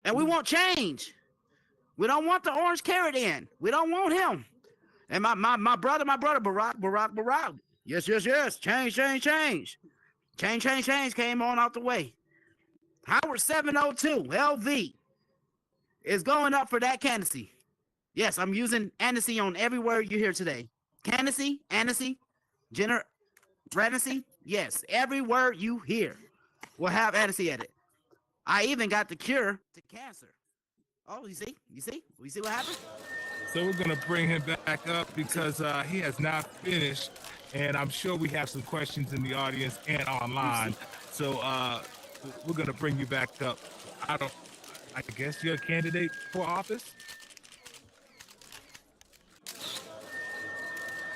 And we want change. We don't want the orange carrot in. We don't want him. And my brother, Barack. Yes. Change. Change came on out the way. Howard 702, LV, is going up for that candidacy. Yes, I'm using Annecy on every word you hear today. Candidacy, Annecy, Jenner, Renacy. Yes, every word you hear will have Annecy at it. I even got the cure to cancer. Oh, you see? We see what happened? So we're going to bring him back up because he has not finished, and I'm sure we have some questions in the audience and online. So we're going to bring you back up. I guess you're a candidate for office?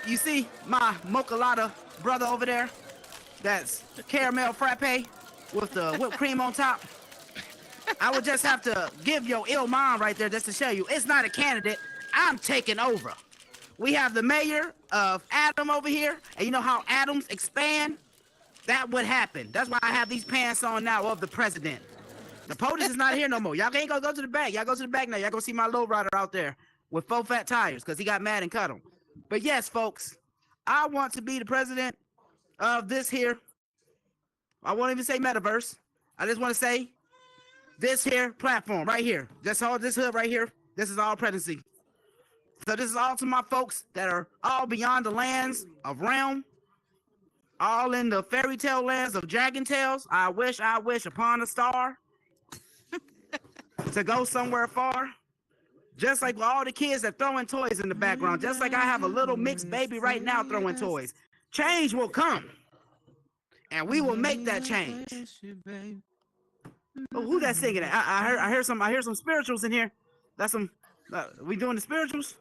You see my mocha latte brother over there? That's caramel frappe with the whipped cream on top. I would just have to give your ill mind right there just to show you it's not a candidate. I'm taking over. We have the mayor of Adam over here, and you know how atoms expand? That would happen. That's why I have these pants on now of the president. The POTUS is not here no more. Y'all can't go to the back. Y'all go to the back now. Y'all go see my low rider out there with 4 fat tires because he got mad and cut them. But yes, folks, I want to be the president of this here. I won't even say metaverse. I just want to say this here platform right here. That's all this hood right here. This is all presidency. So this is all to my folks that are all beyond the lands of realm, all in the fairy tale lands of dragon tales. I wish upon a star to go somewhere far. Just like all the kids that throwing toys in the background, just like I have a little mixed baby right now throwing toys. Change will come, and we will make that change. Oh, who that singing? I hear some spirituals in here. That's some. We doing the spirituals?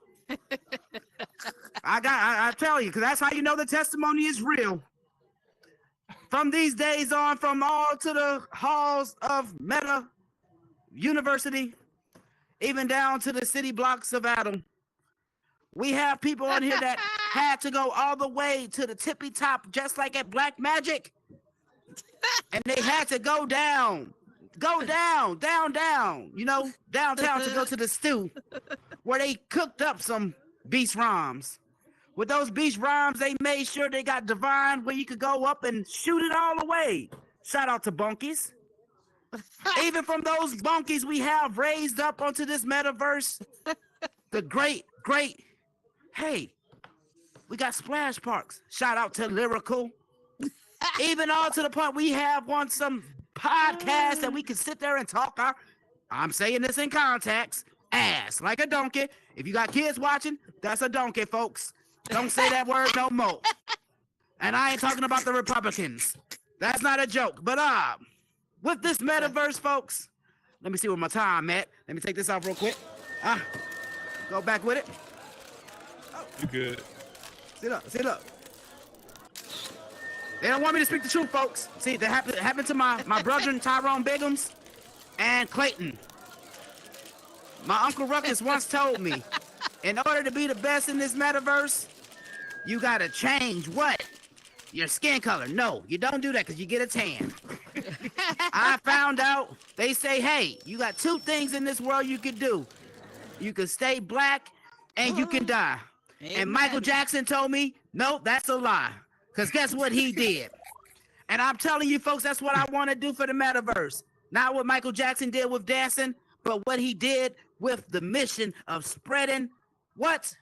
I tell you, because that's how you know the testimony is real. From these days on, from all to the halls of Meta University, even down to the city blocks of Adam, we have people on here that had to go all the way to the tippy top, just like at Black Magic, and they had to go down, you know, downtown to go to the stew, where they cooked up some beast rhymes. With those beast rhymes, they made sure they got divine where you could go up and shoot it all away. Shout out to Bunkies. Even from those Bunkies we have raised up onto this metaverse, the great, hey, we got splash parks. Shout out to Lyrical. Even all to the point we have on some podcast that we can sit there and talk our, I'm saying this in context, ass like a donkey. If you got kids watching, that's a donkey, folks. Don't say that word no more. And I ain't talking about the Republicans. That's not a joke. But with this metaverse, folks, let me see where my time at. Let me take this off real quick. Go back with it. Oh. You good. Sit up. They don't want me to speak the truth, folks. See, that happened to my brother Tyrone Biggums and Clayton. My Uncle Ruckus once told me, in order to be the best in this metaverse, you gotta change what? Your skin color. No, you don't do that because you get a tan. I found out, they say, hey, you got 2 things in this world you could do. You can stay black and you can die. Amen. And Michael Jackson told me, no, that's a lie. Because guess what he did? And I'm telling you, folks, that's what I want to do for the metaverse. Not what Michael Jackson did with dancing, but what he did with the mission of spreading what?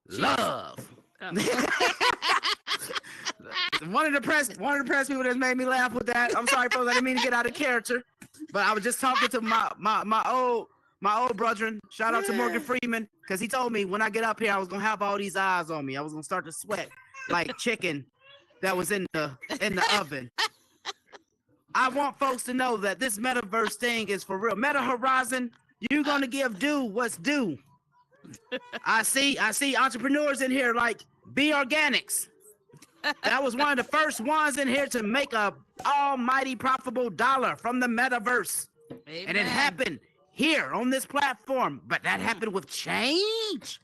Love. Oh. One of the press people that made me laugh with that. I'm sorry, folks. I didn't mean to get out of character, but I was just talking to my old brethren. Shout out to Morgan Freeman, because he told me when I get up here, I was gonna have all these eyes on me. I was gonna start to sweat like chicken that was in the oven. I want folks to know that this metaverse thing is for real. Meta Horizon, you're gonna give due what's due. I see entrepreneurs in here like B Organics. That was one of the first ones in here to make a almighty profitable dollar from the metaverse. Amen. And it happened here on this platform, but that happened with change.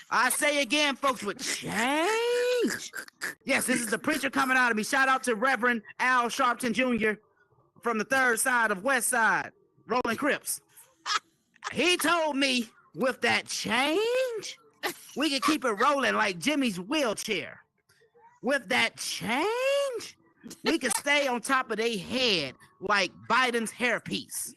I say again, folks, with change. Yes, this is the preacher coming out of me. Shout out to Reverend Al Sharpton Jr. from the third side of West Side. rolling Crips. He told me with that change, we could keep it rolling like Jimmy's wheelchair. With that change, we could stay on top of their head like Biden's hairpiece.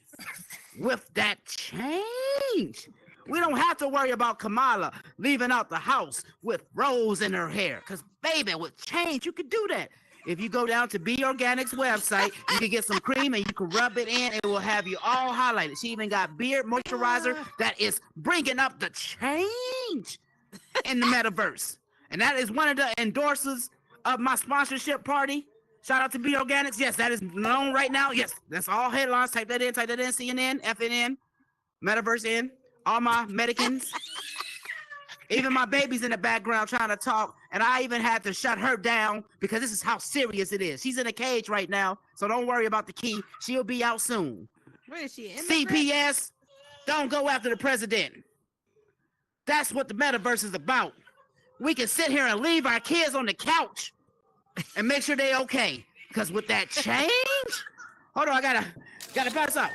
With that change, we don't have to worry about Kamala leaving out the house with rose in her hair. Because, baby, with change, you could do that. If you go down to Be Organic's website, you can get some cream and you can rub it in. It will have you all highlighted. She even got beard moisturizer that is bringing up the change in the metaverse. And that is one of the endorsers of my sponsorship party. Shout out to Be Organics. Yes, that is known right now. Yes, that's all headlines. Type that in, CNN, FNN, Metaverse in, all my Medicans. Even my baby's in the background trying to talk, and I even had to shut her down because this is how serious it is. She's in a cage right now, so don't worry about the key. She'll be out soon. Where is she? CPS, don't go after the president. That's what the metaverse is about. We can sit here and leave our kids on the couch and make sure they're okay. Because with that change, hold on, I gotta pass up.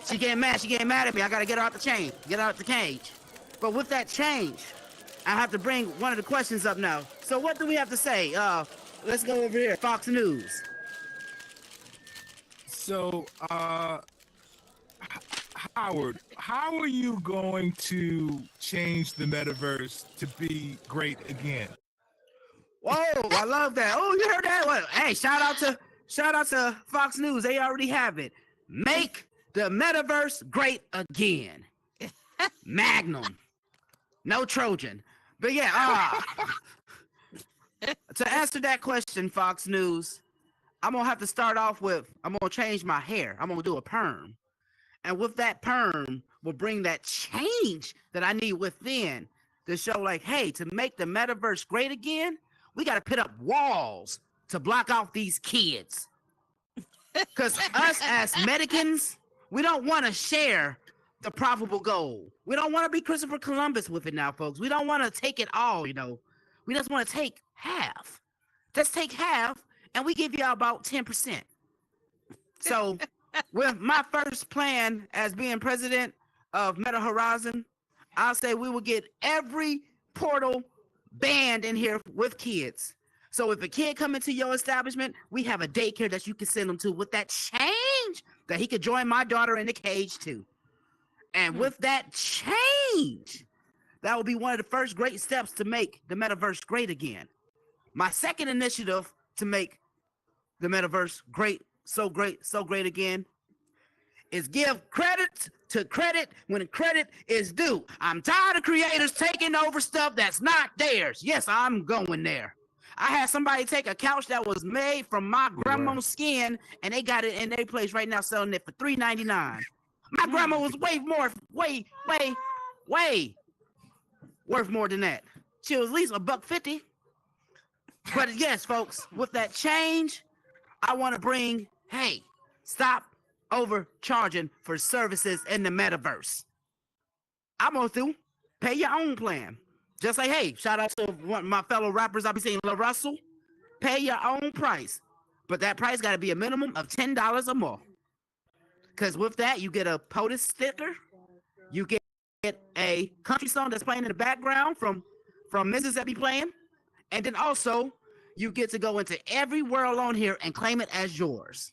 She getting mad at me. I gotta get her out the chain, get her out the cage. But with that change, I have to bring one of the questions up now. So what do we have to say? Let's go over here, Fox News. So, Howard, how are you going to change the metaverse to be great again? Whoa, I love that. Oh, you heard that? What? Hey, shout out to Fox News. They already have it. Make the metaverse great again. Magnum. No Trojan. But yeah, to answer that question, Fox News, I'm going to have to start off with, I'm going to change my hair. I'm going to do a perm. And with that perm will bring that change that I need within to show like, hey, to make the metaverse great again, we got to put up walls to block off these kids. Because us as Medicans, we don't want to share the profitable goal. We don't want to be Christopher Columbus with it now, folks. We don't want to take it all, you know. We just want to take half. Just take half, and we give you about 10%. So, with my first plan as being president of Meta Horizon, I'll say we will get every portal banned in here with kids. So if a kid come into your establishment, we have a daycare that you can send them to with that change that he could join my daughter in the cage too. And with that change, that will be one of the first great steps to make the metaverse great again. My second initiative to make the metaverse great, so great again, is give credit to credit when credit is due. I'm tired of creators taking over stuff that's not theirs. Yes, I'm going there. I had somebody take a couch that was made from my grandma's skin, and they got it in their place right now selling it for $3.99. My grandma was way worth more than that. She was at least $1.50. But yes, folks, with that change, I want to bring, hey, stop overcharging for services in the metaverse. I'm going to pay your own plan. Just like, hey, shout out to one of my fellow rappers I be saying, La Russell, pay your own price. But that price got to be a minimum of $10 or more. Because with that, you get a POTUS sticker. You get a country song that's playing in the background from Mississippi playing. And then also, you get to go into every world on here and claim it as yours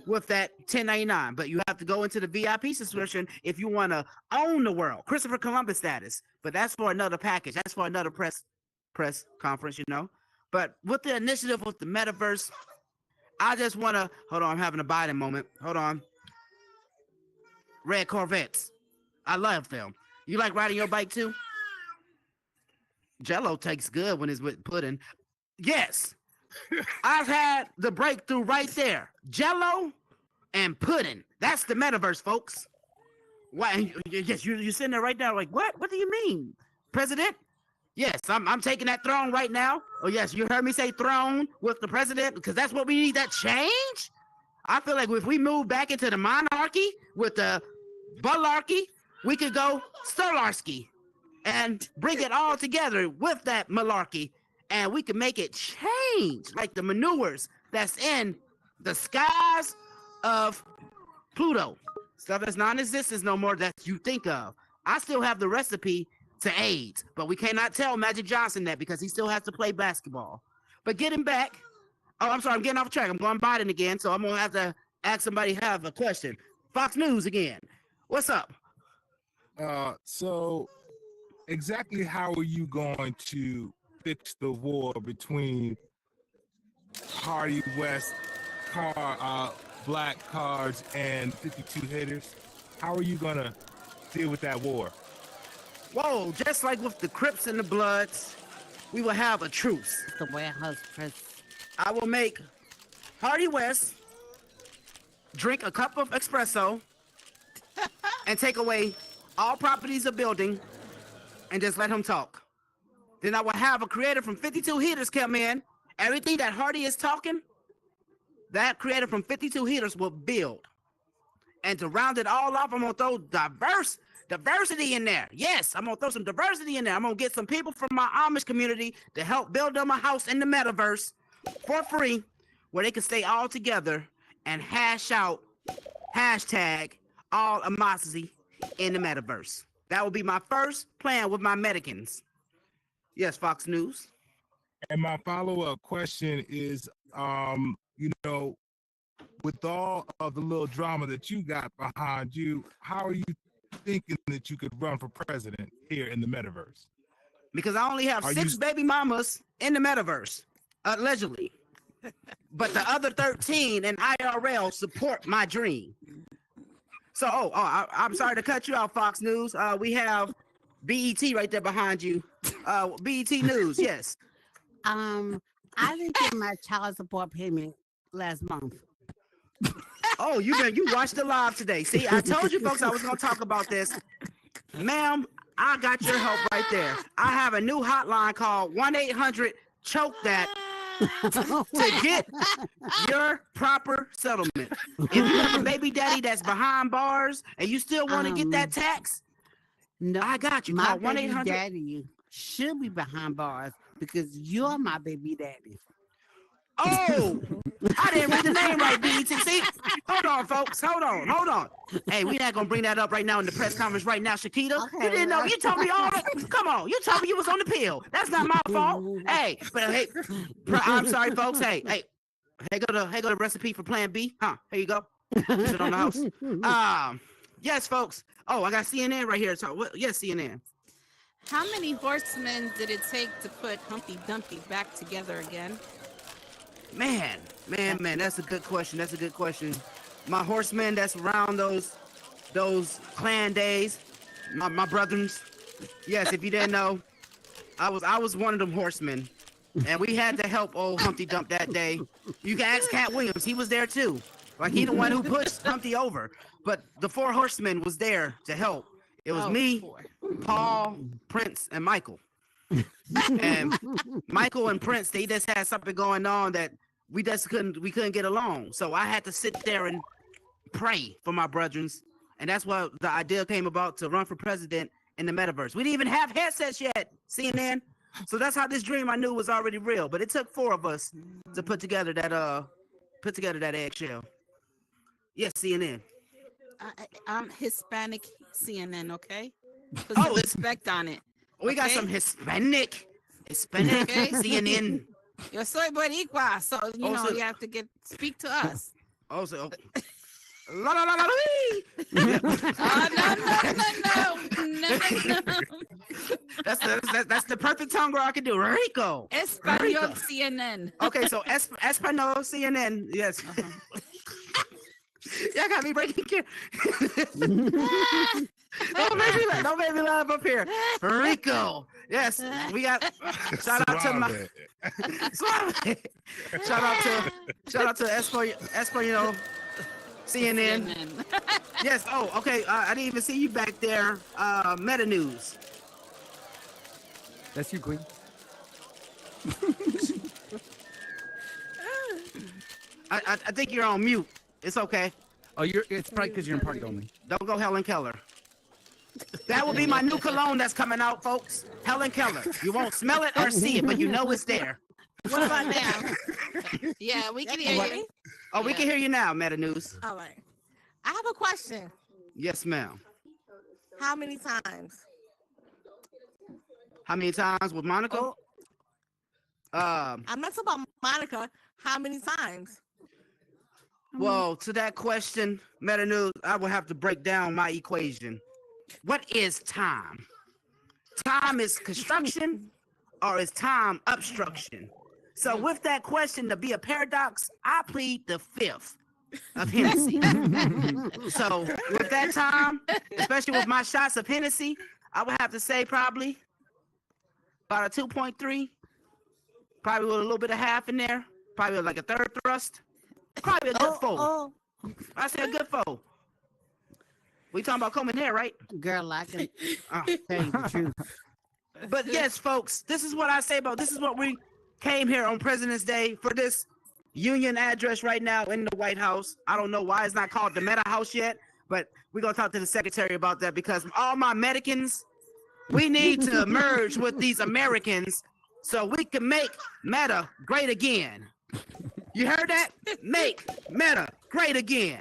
with that $10.99. But you have to go into the VIP subscription if you want to own the world. Christopher Columbus status. But that's for another package. That's for another press conference, you know. But with the initiative with the metaverse, I just want to, hold on, I'm having a Biden moment. Hold on. Red Corvettes. I love them. You like riding your bike too? Jello tastes good when it's with pudding. Yes. I've had the breakthrough right there. Jello and pudding. That's the metaverse, folks. Why? Yes, you're sitting there right now like, what? What do you mean? President? Yes, I'm taking that throne right now. Oh, yes, you heard me say throne with the president because that's what we need, that change. I feel like if we move back into the monarchy with the bularchy, we could go Stolarski and bring it all together with that malarkey, and we can make it change like the manures that's in the skies of Pluto. Stuff that's non-existent no more that you think of. I still have the recipe to AIDS, but we cannot tell Magic Johnson that because he still has to play basketball. But getting back, oh, I'm sorry, I'm getting off track. I'm going Biden again, so I'm gonna have to ask somebody have a question. Fox News again. What's up? So exactly how are you going to fix the war between Hardy West black cards and 52 hitters? How are you gonna deal with that war? Whoa, just like with the Crips and the Bloods, we will have a truce. The warehouse press. I will make Hardy West drink a cup of espresso and take away all properties of building and just let him talk. Then I will have a creator from 52 Heaters come in. Everything that Hardy is talking, that creator from 52 Heaters will build. And to round it all off, I'm gonna throw diversity in there. Yes, I'm gonna throw some diversity in there. I'm gonna get some people from my Amish community to help build them a house in the metaverse for free, where they can stay all together and hash out hashtag all Amosity in the metaverse. That will be my first plan with my Medicans. Yes, Fox News. And my follow-up question is, you know, with all of the little drama that you got behind you, how are you thinking that you could run for president here in the metaverse? Because I only have 6 baby mamas in the metaverse, allegedly. But the other 13 in IRL support my dream. So, I'm sorry to cut you off, Fox News. We have BET right there behind you. BET News, yes. I didn't get my child support payment last month. Oh, you watched the live today. See, I told you folks I was gonna talk about this. Ma'am, I got your help right there. I have a new hotline called 1-800-CHOKE-THAT to get your proper settlement. If you have a baby daddy that's behind bars and you still want to get that tax, No, I got you. my Call baby 1-800. daddy should be behind bars because you're my baby daddy. Oh, I didn't read the name right, BET. See, hold on, folks. Hold on. Hey, we're not gonna bring that up right now in the press conference right now, Shakita. Okay. You didn't know. You told me all that. Come on, you told me you was on the pill. That's not my fault. Hey, but hey, I'm sorry, folks. Hey, go to recipe for Plan B. Huh? Here you go. Put it on the house. Yes, folks. Oh, I got CNN right here. So, yes, CNN. How many horsemen did it take to put Humpty Dumpty back together again? Man, that's a good question. My horsemen that's around those clan days, my brothers. Yes, if you didn't know, I was one of them horsemen. And we had to help old Humpty Dump that day. You can ask Cat Williams, he was there too. Like he the one who pushed Humpty over. But the 4 horsemen was there to help. It was me, Paul, Prince, and Michael. And Michael and Prince, they just had something going on that we couldn't get along. So I had to sit there and pray for my brethrens. And that's what the idea came about, to run for president in the metaverse. We didn't even have headsets yet, CNN. So that's how this dream I knew was already real. But it took 4 of us to put together that eggshell. Yes, CNN. I'm Hispanic CNN, okay? Put Oh, some respect on it. We got Okay. some Hispanic Okay. CNN. Yo soy boricua, so you know so- you have to speak to us. Also, la la la la wee. No. That's the perfect tongue where I can do Rico. Espanol CNN. Okay, so Espanol CNN. Yes. Y'all got me breaking care. Don't make me laugh up here. Rico. Yes, we got. Shout out to my. Suave. Shout out to Espanol CNN. Yes. Oh, okay. I didn't even see you back there. Meta News. That's you, Queen. I think you're on mute. It's okay. Oh, it's probably because you're in party only. Don't go Helen Keller. That will be my new cologne that's coming out, folks. Helen Keller. You won't smell it or see it, but you know it's there. What about now? Yeah, we can hear you. Oh, we can hear you now, Meta News. All right. I have a question. Yes, ma'am. How many times? How many times with Monica? Oh, I'm not talking about Monica. How many times? Well, to that question, Meta News, I will have to break down my equation. What is time? Time is construction or is time obstruction? So with that question, to be a paradox, I plead the fifth of Hennessy. So with that time, especially with my shots of Hennessy, I would have to say probably about a 2.3, probably with a little bit of half in there, probably like a third thrust, probably a good four. I say a good four. We talking about combing hair, right? Girl, I can Oh. tell you the truth. But yes, folks, this is what I say about this is what we came here on President's Day for this union address right now in the White House. I don't know why it's not called the Meta House yet, but we're gonna talk to the secretary about that because all my Medicans, we need to merge with these Americans so we can make Meta great again. You heard that? Make Meta great again.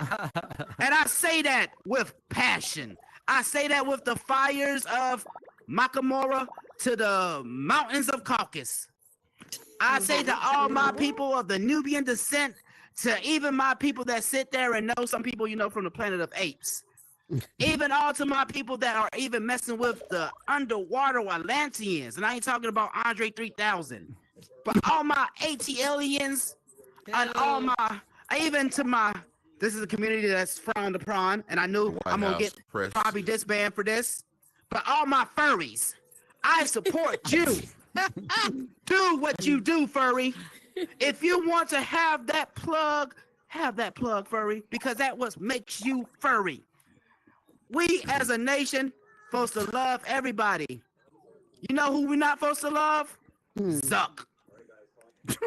And I say that with passion. I say that with the fires of Makamora to the mountains of Caucasus. I say to all my people of the Nubian descent, to even my people that sit there and know some people, you know, from the planet of apes. Even all to my people that are even messing with the underwater Atlanteans. And I ain't talking about Andre 3000. But all my ATLians and all my, even to my, this is a community that's frowned upon. And I knew I'm going to get probably disbanded for this. But all my furries, I support you. Do what you do, furry. If you want to have that plug, furry, because that what makes you furry. We as a nation supposed to love everybody. You know who we're not supposed to love? Zuck.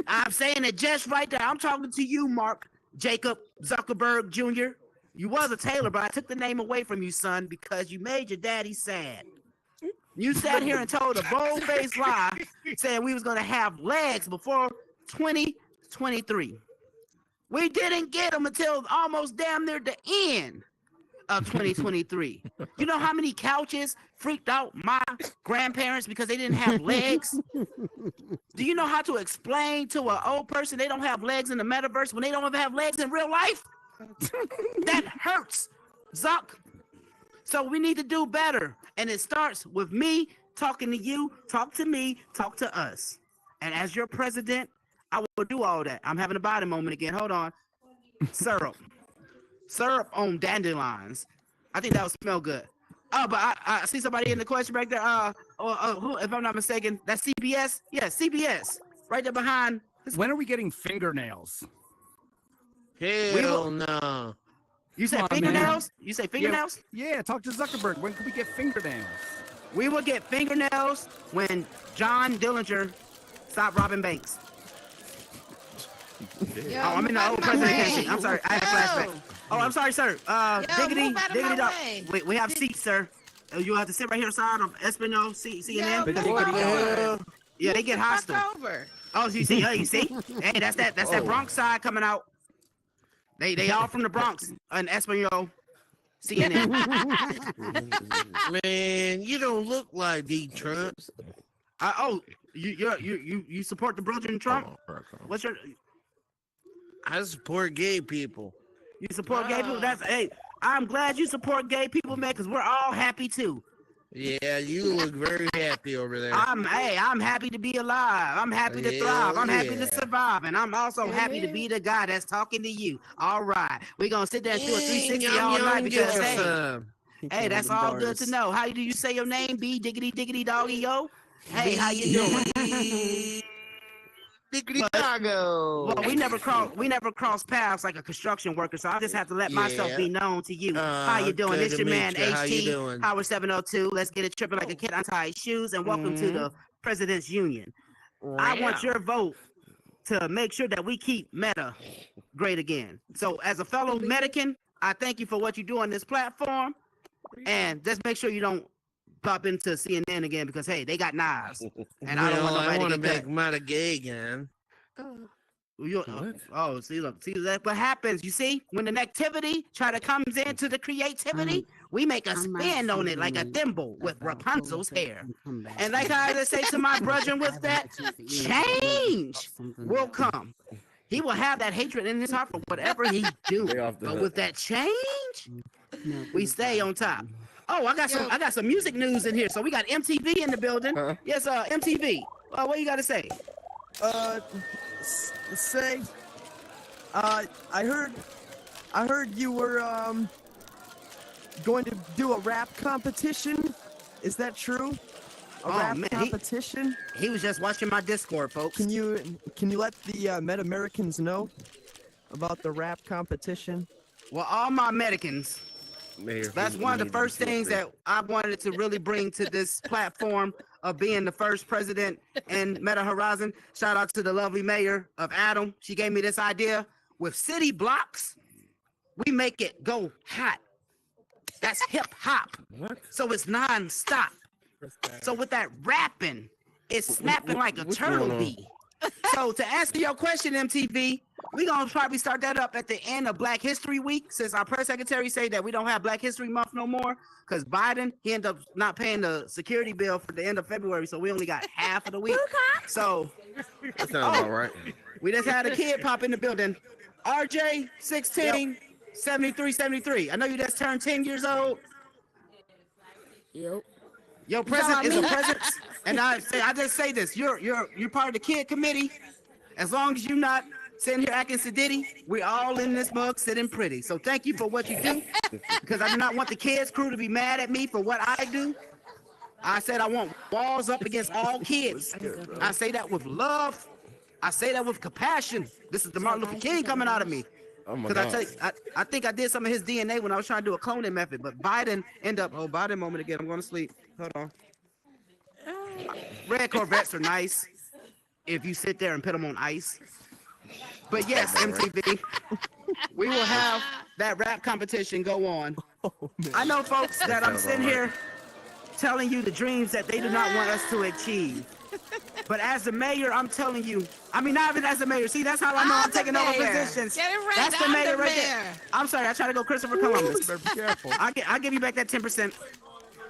I'm saying it just right there. I'm talking to you, Mark Jacob Zuckerberg Jr. You was a Taylor, but I took the name away from you, son, because you made your daddy sad. You sat here and told a bold-faced lie saying we was going to have legs before 2023. We didn't get them until almost damn near the end of 2023. You know how many couches freaked out my grandparents because they didn't have legs? Do you know how to explain to an old person they don't have legs in the metaverse when they don't even have legs in real life? That hurts, Zuck. So we need to do better. And it starts with me talking to you, talk to me, talk to us. And as your president, I will do all that. I'm having a body moment again. Hold on. Syrup. Syrup on dandelions. I think that would smell good. Oh, but I see somebody in the question back there. Who, if I'm not mistaken, that's CBS? Yeah, CBS. Right there behind. When are we getting fingernails? Hell no. You say fingernails? You say fingernails? Yeah, talk to Zuckerberg. When can we get fingernails? We will get fingernails when John Dillinger stopped robbing banks. Yo, I'm in the old president. I'm sorry, I had a flashback. Oh, I'm sorry, sir. Diggity move out of dog. my way. We have seats, sir. You have to sit right here side of Espino, CNN. Yo, Yeah, they get hostile. over. Oh, you see? Hey, you see? Hey, that's that Bronx side coming out. They all from the Bronx and Espanol, CNN. Man, you don't look like D. Trump. You support the brother in Trump? What's your? I support gay people. You support gay people? Hey, I'm glad you support gay people, man, because we're all happy too. Yeah, you look very happy over there. I'm happy to be alive. I'm happy to thrive. I'm happy to survive. And I'm also happy to be the guy that's talking to you. All right. We're going to sit there and do a 360 all night because, hey, that's all good to know. How do you say your name? B diggity diggity doggy yo? Hey, how you doing? Diggity doggo. Well, we never cross paths like a construction worker, so I just have to let myself be known to you. How you doing? This your man HT Howard 702. Let's get it tripping like a kid untied shoes, and welcome to the President's Union. I want your vote to make sure that we keep Meta great again. So, as a fellow Medican, I thank you for what you do on this platform, and just make sure you don't pop into CNN again because hey, they got knives, and I don't want nobody to make Meta gay again. Oh, see, look, see that's what happens. You see, when the negativity comes into the creativity, we make a I might spin on see it like a you thimble with about Rapunzel's October hair. and come back. And like I just say to my brother with that, change will come. come. He will have that hatred in his heart for whatever he do. They off the But hook. with that change, we stay on top. Oh, I got some music news in here. So we got MTV in the building. Huh? Yes, MTV. What you got to say? I heard you were going to do a rap competition. Is that true? A Oh, rap man, competition? He was just watching my Discord, folks. Can you let the Meta-Americans know about the rap competition? Well, all my Americans, Mayor, that's one of the first things that I wanted to really bring to this platform of being the first president in Meta Horizon. Shout out to the lovely mayor of Adam. She gave me this idea. With city blocks, we make it go hot. That's hip hop. What? So it's non-stop. So with that rapping, it's snapping like a what's turtle going on? bee. So to answer your question, MTV, we're gonna probably start that up at the end of Black History Week, since our press secretary said that we don't have Black History Month no more, because Biden, he ended up not paying the security bill for the end of February, so we only got half of the week. So That sounds all right. we just had a kid pop in the building. RJ 16 7373. I know you just turned 10 years old. Yep. Your present is a present, and I just say this: you're part of the kid committee. As long as you're not sitting here acting sedity, we all in this mug sitting pretty. So thank you for what you do, because I do not want the kids crew to be mad at me for what I do. I said I want walls up against all kids. I say that with love. I say that with compassion. This is the Martin Luther King coming out of me. Oh my Because God. I think I did some of his DNA when I was trying to do a cloning method, but Biden Biden moment again. I'm going to sleep. Hold on. Red Corvettes are nice if you sit there and put them on ice. But yes, MTV, we will have that rap competition go on. I know, folks, that I'm sounds sitting all right. here telling you the dreams that they do not want us to achieve. But as the mayor, I'm telling you, I mean, not even as the mayor. See, that's how I know I'm the taking over mayor. positions. Get it right, That's the I'm mayor the right there. mayor. I'm sorry, I try to go Christopher Columbus. Be careful. I'll give you back that 10%.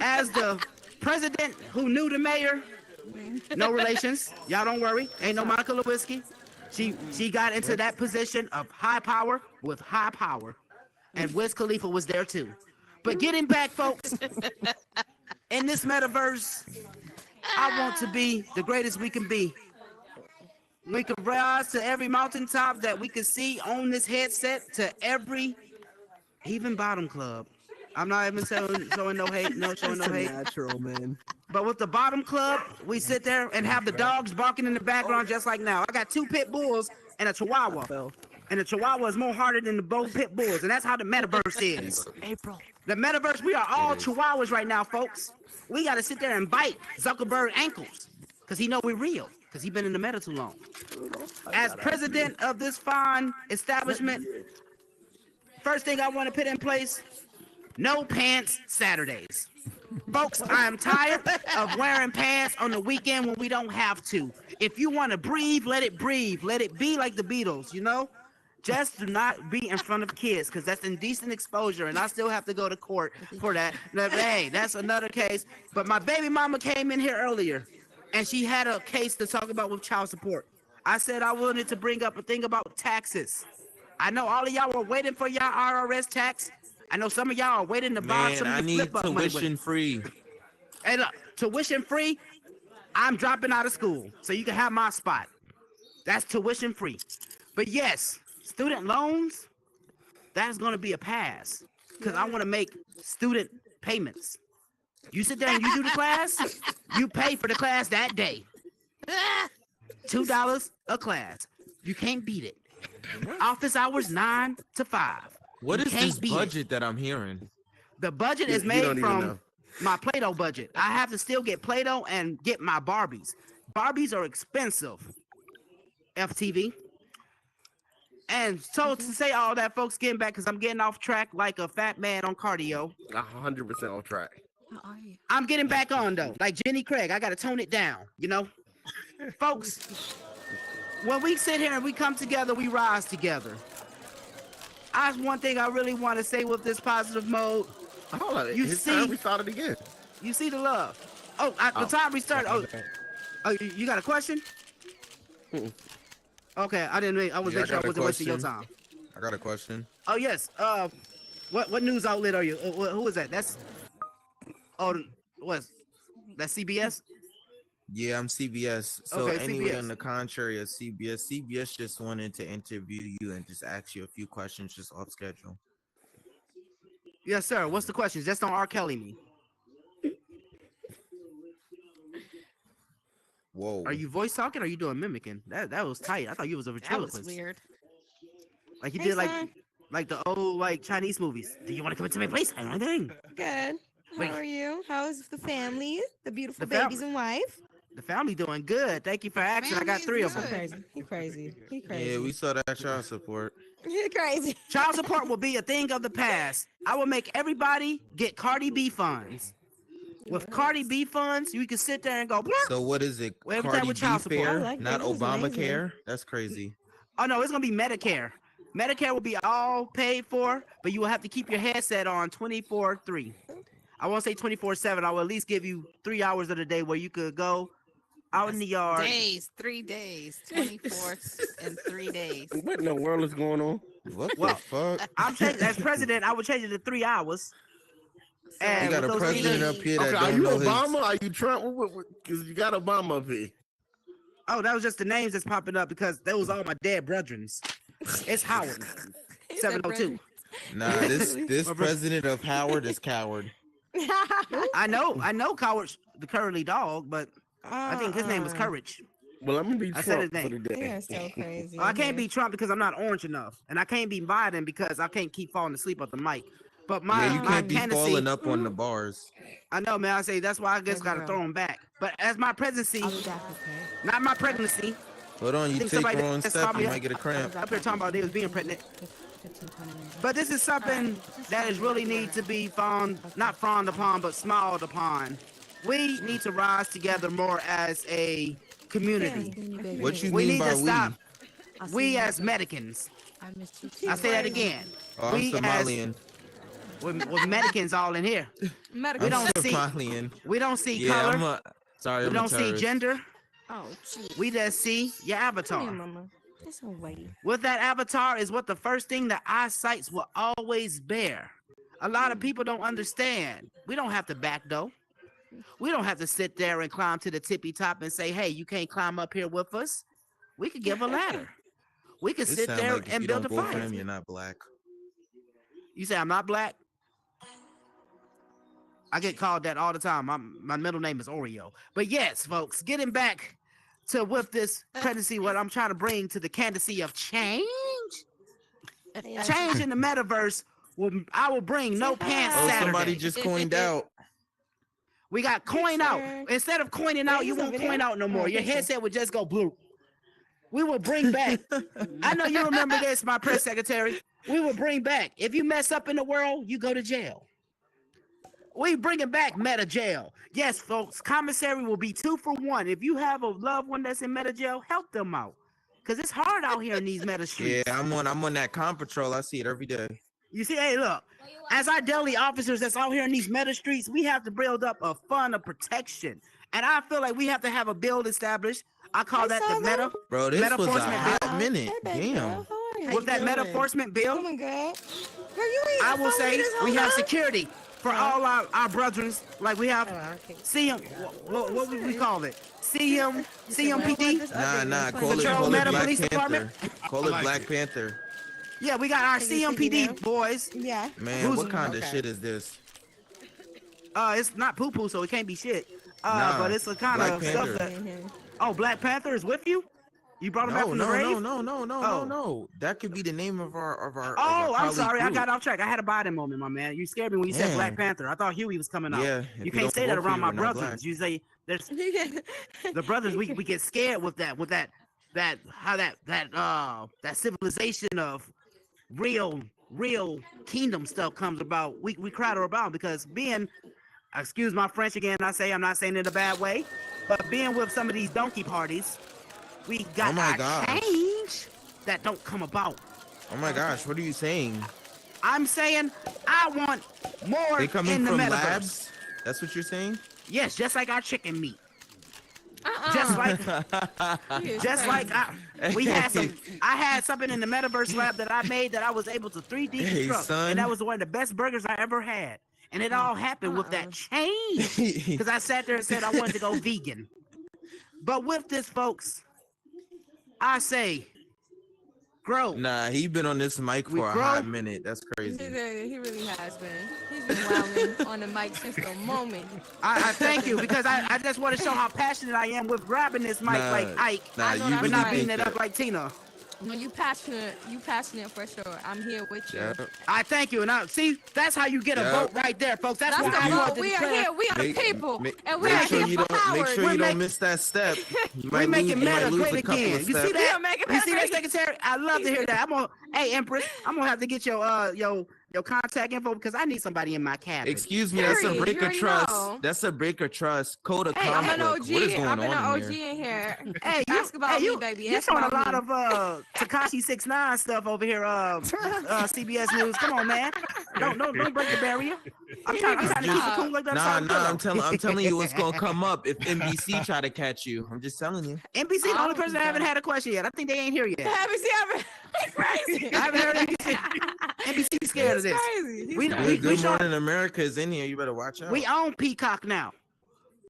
As the president who knew the mayor, no relations. Y'all don't worry. Ain't no Monica Lewinsky. She got into that position of high power with high power. And Wiz Khalifa was there too. But getting back, folks, in this metaverse, I want to be the greatest we can be. We can rise to every mountaintop that we can see on this headset, to every, even bottom club. I'm not even showing no hate, showing no hate. Natural, man. But with the bottom club, we sit there and have the dogs barking in the background just like now. I got 2 pit bulls and a chihuahua. And the chihuahua is more harder than the both pit bulls. And that's how the metaverse is. April. The metaverse, we are all chihuahuas right now, folks. We got to sit there and bite Zuckerberg ankles because he know we're real, because he been in the meta too long. As president of this fine establishment, first thing I want to put in place, no pants Saturdays. Folks, I am tired of wearing pants on the weekend when we don't have to. If you want to breathe, let it breathe. Let it be like the Beatles, you know? Just do not be in front of kids, because that's indecent exposure, and I still have to go to court for that. Now, hey, that's another case. But my baby mama came in here earlier, and she had a case to talk about with child support. I said I wanted to bring up a thing about taxes. I know all of y'all were waiting for y'all IRS tax. I know some of y'all are waiting to buy some Man, I of your need flip-up money with it. tuition free. Hey, look, tuition free, I'm dropping out of school, so you can have my spot. That's tuition free. But yes, student loans, that's going to be a pass, because I want to make student payments. You sit there and you do the class, you pay for the class that day. $2 a class. You can't beat it. Office hours 9 to 5. What You is can't this beat it. budget that I'm hearing? The budget is You made don't even from know. my Play-Doh budget. I have to still get Play-Doh and get my Barbies. Barbies are expensive, FTV. And so to say all that, folks, getting back, because I'm getting off track like a fat man on cardio. 100% on track. I'm getting back on, though. Like Jenny Craig, I got to tone it down, you know? Folks, when we sit here and we come together, we rise together. That's one thing I really want to say with this positive mode. Hold on. You His see- time restarted again. You see the love. Oh, the time restarted. Oh, you got a question? Okay, I didn't. I was Yeah, making sure I got a wasn't wasting your question. time. I got a question. Oh yes. What news outlet are you? Who is that? That's. Oh, what? That's CBS. Yeah, I'm CBS. So Okay, anyway, CBS. on the contrary of CBS just wanted to interview you and just ask you a few questions just off schedule. Yes, sir. What's the question? Just don't R. Kelly me. Whoa. Are you voice talking or are you doing mimicking? That was tight. I thought you was a That was ventriloquist. weird. Like you Hey, did son. like the old like Chinese movies. Do you want to come into my place? Anything. Good. How Wait. are you? How's the family? The beautiful The fam- babies and wife? The family doing good. Thank you for asking. I got Family 3 is of them. good. He crazy. He crazy. Yeah, we saw that child support. He crazy. Child support will be a thing of the past. I will make everybody get Cardi B funds. With Cardi B funds, you can sit there and go. "Blah." So what is it? Well, every time Cardi with B child support. fair, I like not that. That was amazing. Obamacare? That's crazy. Oh no, it's gonna be Medicare. Medicare will be all paid for, but you will have to keep your headset on 24/3. I won't say 24/7. I will at least give you 3 hours of the day where you could go out in the yard. Days, 3 days, 24 and 3 days. What in the world is going on? What Well, the fuck? I'm changing as president. I would change it to 3 hours. You And got with a those 3 president days- up here that Okay, are don't you know his... Obama? Are you Trump? Because you got Obama up here. Oh, that was just the names that's popping up because those are all my dead brethrens. It's Howard, He said 702. Nah, this My bro- president of Howard is coward. I know Coward's the curly dog, but I think his name was Courage. Well, I'm gonna be I said his Trump for name. the They day. are so crazy. I can't be Trump because I'm not orange enough, and I can't be Biden because I can't keep falling asleep at the mic. But my Yeah, you my can't be candidacy, falling up on the bars. I know, man. I say that's why I just gotta throw him back. But as my presidency, I'll be back, okay? not my pregnancy. Hold on, you think take somebody wrong just step, called me you up. might get a cramp. Up here talking about they was being pregnant. 15, 20 minutes. But this is something that is really need to be not frowned upon, but smiled upon. We need to rise together more as a community. What you We mean need by to we? stop. I'll see We you as later. Mexicans. I missed you too. I say that again. Oh, I'm we as Somalian. with Mexicans all in here. Medical. We I'm don't see- Somalian. We don't see Yeah, color. I'm a... Sorry, We I'm a don't see terrorist. gender. Oh, gee. We just see your Come here, avatar. mama. That's so whitey. With that avatar is what the first thing that eyesights will always bear. A lot of people don't understand. We don't have to back though. We don't have to sit there and climb to the tippy top and say, "Hey, you can't climb up here with us." We could give a ladder. We could It sit sound there like if and you build a don't vote for fire. him, you're not black. You say I'm not black? I get called that all the time. My middle name is Oreo. But yes, folks, getting back to with this presidency, what I'm trying to bring to the candidacy of change. Change in the metaverse. I will bring no pants Oh, Saturday. somebody just coined out. We got coin out. Sure. Instead of coining out, Wait, you is that won't video? coin out no more. Oh, Your picture. headset would just go blue. We will bring back. I know you remember this, my press secretary. We will bring back. If you mess up in the world, you go to jail. We bringing back meta jail. Yes, folks. Commissary will be 2 for 1. If you have a loved one that's in meta jail, help them out, cause it's hard out here in these meta streets. Yeah, I'm on that com patrol. I see it every day. You see, hey, look, as our daily officers that's out here in these meta streets, we have to build up a fund of protection. And I feel like we have to have a bill established. I call Hey, that the Southern. meta. Bro, this was a Metaphoricement hot bill. minute. Hey, baby Damn. girl, how are you? With that meta enforcement bill, Doing good. Girl, you ain't I will following say this whole we have time? security for all our brethren. Like we have Oh, okay. CM, what would we call it? CMPD? Nah, call it, Control call it Meta Black Police Panther. Department? Call it Black Panther. Yeah, we got our Take it easy now. CMPD boys. Yeah. Man, Who's- what kind of okay. shit is this? It's not poo poo, so it can't be shit. Nah, But it's a kind Black of stuff Panther. that. Mhm. Oh, Black Panther is with you? You brought him back No, from the grave? Oh. no. That could be the name of our Oh, I'm colleague sorry. I group. got off track. I had a Biden moment, my man. You scared me when you said Yeah. Black Panther. I thought Huey was coming out. Yeah, if You you can't don't say that vote for around you, my you're not brothers. black. You say there's the brothers. We get scared with that civilization of real kingdom stuff comes about. We cry to about because being, excuse my French again. I'm not saying it in a bad way, but being with some of these donkey parties, we got Oh my our gosh. change that don't come about. Oh my gosh, what are you saying? I'm saying I want more They coming in the from metaverse. labs? That's what you're saying? Yes, just like our chicken meat. Uh-uh. Just like He is Just crazy. like I had something in the metaverse lab that I made that I was able to 3D Hey, construct, son. and that was one of the best burgers I ever had. And it all happened with that change because I sat there and said I wanted to go vegan. But with this, folks, I say, grow. Nah, he been on this mic We for a grow. hot minute. That's crazy. He really has been. He's been wilding on the mic since the moment. I thank you because I just want to show how passionate I am with grabbing this mic like Ike, Nah, I know you that's but really not beating think it up that. like Tina. No, you passionate for sure. I'm here with you. Yeah. I thank you, and I see that's how you get a Yeah. vote right there, folks. That's, That's why I the wanted vote. to We are declare- here. We are the Make- people, make- and we make are sure here you for don't make Howard. sure We're you don't making- miss that step. You We making might meta lose great a couple again. of You see steps. We that? are making You meta see that, great. Secretary? I love to hear that. Hey Empress, I'm gonna have to get your contact info because I need somebody in my cabinet. Excuse me, that's a Period. You break of already trust. know. That's a break of trust. Code of Hey, I'm an conflict. OG. What is going I'm an on OG here? in here. Hey, Ask about you, me, baby. You're Ask showing a about lot me. of Takashi 6ix9ine stuff over here. CBS News. Come on, man. Don't break the barrier. I'm trying to keep it cool like that. I'm telling you what's gonna come up if NBC try to catch you. I'm just telling you. NBC, the only person that haven't had a question yet. I think they ain't here yet. Haven't seen crazy. I haven't heard NBC. NBC scared of He's this. crazy. We Good showing- Morning America is in here. You better watch out. We own Peacock now.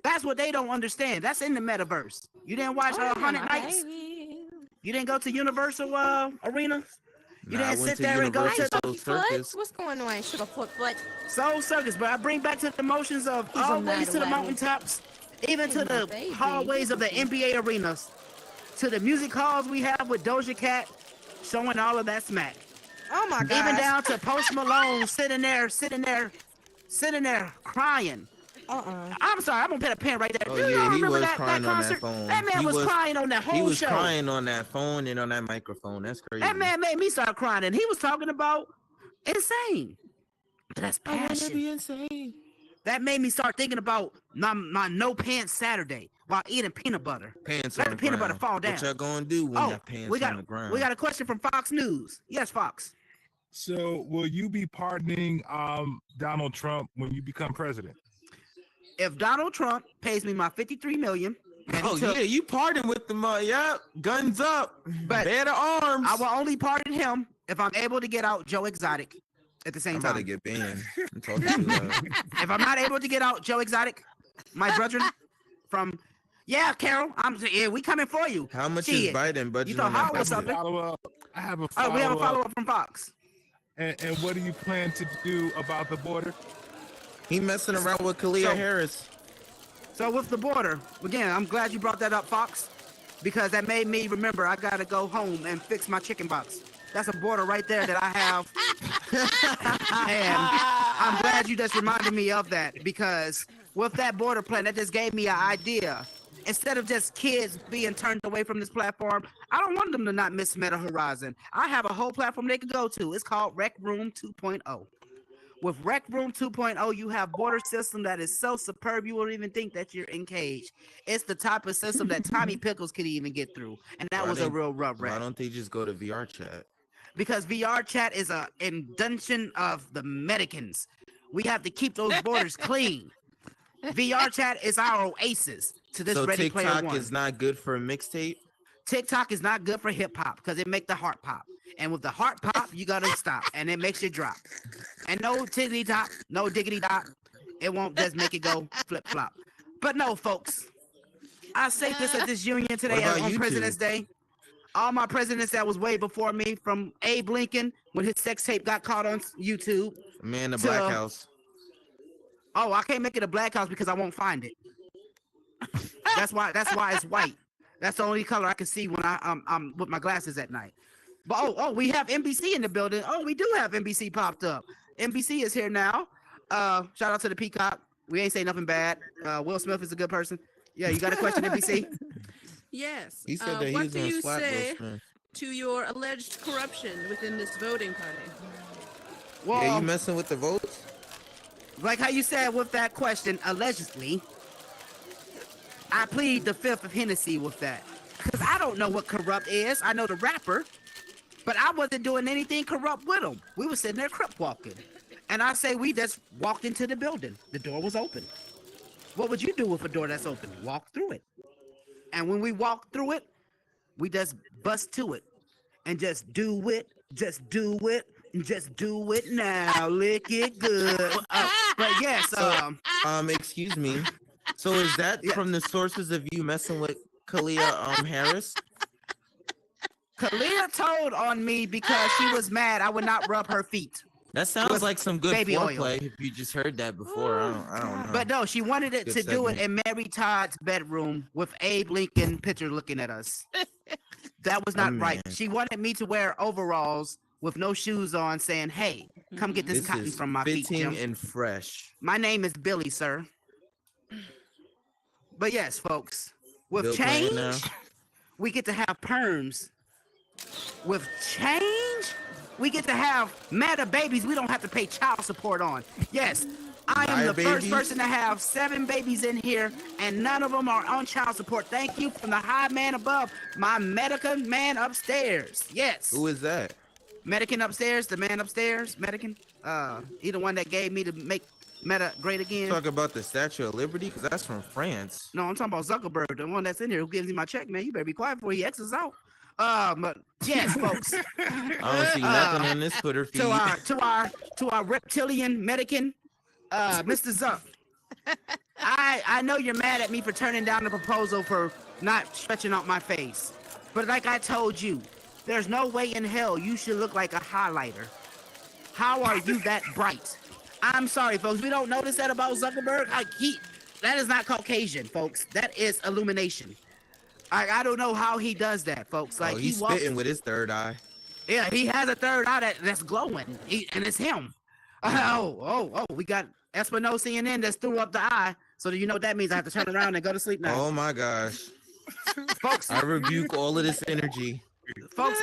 That's what they don't understand. That's in the metaverse. You didn't watch 100 Nights? You didn't go to Universal Arena? You Nah, I didn't went sit to there and go to Universal the Circus. What's going on, Sugarfoot Foot? Soul Circus, but I bring back to the emotions of He's a all ways to the mad wagon. mountaintops, even to He's my the baby. hallways of the NBA arenas, to the music halls we have with Doja Cat showing all of that smack. Oh my god. Even down to Post Malone sitting there crying. I'm sorry, I'm gonna put a pen right there. Oh Do you yeah, he remember was that crying on that concert? phone. That man He was crying on that whole He was show. crying on that phone and on that microphone. That's crazy. That man made me start crying, and he was talking about insane. That's passion. insane. That made me start thinking about my no pants Saturday while eating peanut butter. Pants Let on the peanut butter ground. fall down. What y'all gonna do when Oh, that pants we on the ground? got a question from Fox News. Yes, Fox. So, will you be pardoning Donald Trump when you become president? If Donald Trump pays me my $53 million, and he Oh took- yeah, you pardon with them. Yep, guns up, But bear the arms. I will only pardon him if I'm able to get out Joe Exotic at the same I'm about to time. get banned. I'm talking too loud. If I'm not able to get out Joe Exotic, my brethren from Carol, we coming for you. How much Shit. is Biden budgeting You thought on that Howard was budget? something. Follow-up. I have a Oh, follow-up. we have a follow-up from Fox. And what do you plan to do about the border? He messing around with Kalia So- Harris. So with the border, again, I'm glad you brought that up, Fox, because that made me remember I gotta go home and fix my chicken box. That's a border right there that I have. And I'm glad you just reminded me of that, because with that border plan, that just gave me an idea. Instead of just kids being turned away from this platform, I don't want them to not miss Meta Horizon. I have a whole platform they can go to. It's called Rec Room 2.0. With Rec Room 2.0, you have border system that is so superb you won't even think that you're engaged. It's the type of system that Tommy Pickles could even get through, and that Why was a they- real rough Why wreck. don't they just go to VR chat? Because VR chat is a invention of the Americans. We have to keep those borders clean. VR chat is our oasis to this So Ready Player TikTok One. is not good for a mixtape. TikTok is not good for hip hop because it make the heart pop. And with the heart pop, you gotta stop, and it makes you drop. And no tiggity top, no diggity dot. It won't just make it go flip flop. But no, folks, I say this at this union today What about on YouTube? President's Day. All my presidents that was way before me, from Abe Lincoln when his sex tape got caught on YouTube. Man, the So- Black House. Oh, I can't make it a black house because I won't find it. That's why it's white. That's the only color I can see when I'm with my glasses at night. But we have NBC in the building. Oh, we do have NBC popped up. NBC is here now. Shout out to the Peacock. We ain't say nothing bad. Will Smith is a good person. Yeah, you got a question, NBC? Yes. He said that he what was do gonna you slap say Will Smith. to your alleged corruption within this voting party? Well, Yeah, you messing with the votes? like how you said with that question, allegedly, I plead the fifth of Hennessy with that. Because I don't know what corrupt is. I know the rapper, but I wasn't doing anything corrupt with him. We were sitting there crip walking. And I say we just walked into the building. The door was open. What would you do with a door that's open? Walk through it. And when we walk through it, we just bust to it and just do it, and just do it now. Lick it good. But yes, Excuse me. So is that Yeah. from the sources of you messing with Kalia Harris? Kalia told on me because she was mad I would not rub her feet. That sounds With like some good baby oil. foreplay. If you just heard that before, I don't know. But no, she wanted it Good to do it segment. in Mary Todd's bedroom with Abe Lincoln picture looking at us. That was not right. man. She wanted me to wear overalls with no shoes on, saying, "Hey, come get this cotton is from my feet, fitting Jim. and fresh. My name is Billy, sir." But yes, folks, with Bill Clinton now. change, we get to have perms. With change, we get to have meta babies we don't have to pay child support on. Yes, I am Maya the first babies? person to have 7 babies in here, and none of them are on child support. Thank you from the high man above, my Medican man upstairs. Yes, Who is that? Medican upstairs, the man upstairs, Medican. He the one that gave me to make Meta great again. Talk about the Statue of Liberty, because that's from France. No, I'm talking about Zuckerberg, the one that's in here who gives me my check, man. You better be quiet before he X's out. But yes, folks. I don't see nothing on this Twitter feed. to our reptilian Medican, Mr. Zuck. I know you're mad at me for turning down the proposal for not stretching out my face. But like I told you, there's no way in hell you should look like a highlighter. How are you that bright? I'm sorry, folks. We don't notice that about Zuckerberg. That is not Caucasian, folks. That is illumination. I don't know how he does that, folks. Like He's he walks. spitting with his third eye. Yeah, he has a third eye that's glowing, and it's him. Oh, we got Espino CNN that's threw up the eye. So do you know what that means? I have to turn around and go to sleep now. Oh my gosh. Folks, I rebuke all of this energy. folks,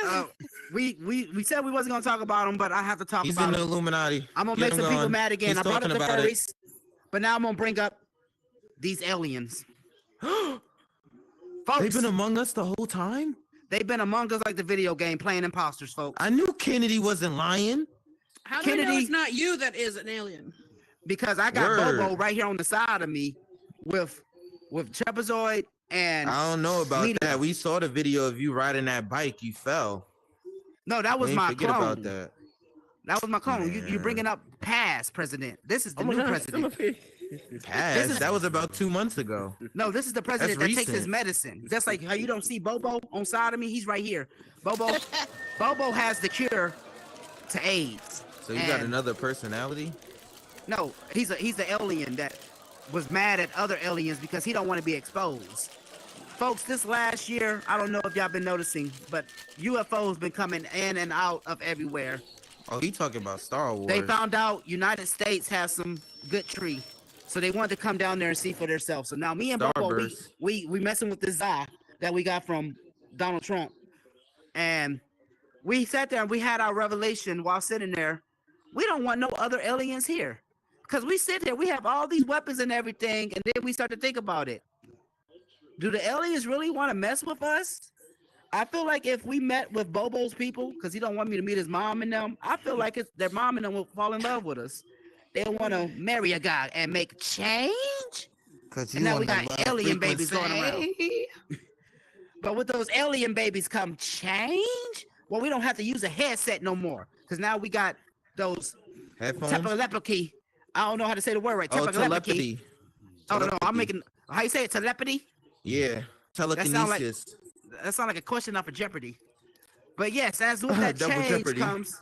we said we wasn't gonna talk about him, but I have to talk He's about in the him. Illuminati. I'm gonna Get make him some people going. mad again. He's I brought up talking the about it. furries, but now I'm gonna bring up these aliens. Folks, They've been among us the whole time? they've been among us like the video game playing imposters, folks. I knew Kennedy wasn't lying. How do you know Kennedy- it's not you that is an alien? Because I got Word. Bobo right here on the side of me with Trapezoid and I don't know about Media. that. We saw the video of you riding that bike. You fell. no, that was We ain't my forget clone. about that. That was my clone. You're Man. bringing up past president. This is the new president. Past. That was about 2 months ago. No, this is the president that That's takes his recent. medicine. Just like how you don't see Bobo on side of me, he's right here. Bobo has the cure to AIDS. So you got And- another personality? No, he's the alien that was mad at other aliens because he don't want to be exposed. Folks, this last year, I don't know if y'all been noticing, but UFOs been coming in and out of everywhere. Oh, he talking about Star Wars. They found out United States has some good tree, so they wanted to come down there and see for themselves. So now me and Bobo, Starburst. we messing with the Za that we got from Donald Trump, and we sat there and we had our revelation while sitting there. We don't want no other aliens here, cause we sit there, we have all these weapons and everything, and then we start to think about it. Do the aliens really want to mess with us? I feel like if we met with Bobo's people, because he don't want me to meet his mom and them, I feel like their mom and them will fall in love with us. They want to marry a guy and make change. Because And now we got alien babies going around. But with those alien babies come change. Well, we don't have to use a headset no more, because now we got those Headphones? telepathy. I don't know how to say the word right. Oh, Telepathy. telepathy. Oh no, I'm Telepathy. making. How you say it? Telepathy. Yeah. sound like- Telekinesis. That sounds like a question off of Jeopardy. But yes, as with that Double change Jeopardy. comes,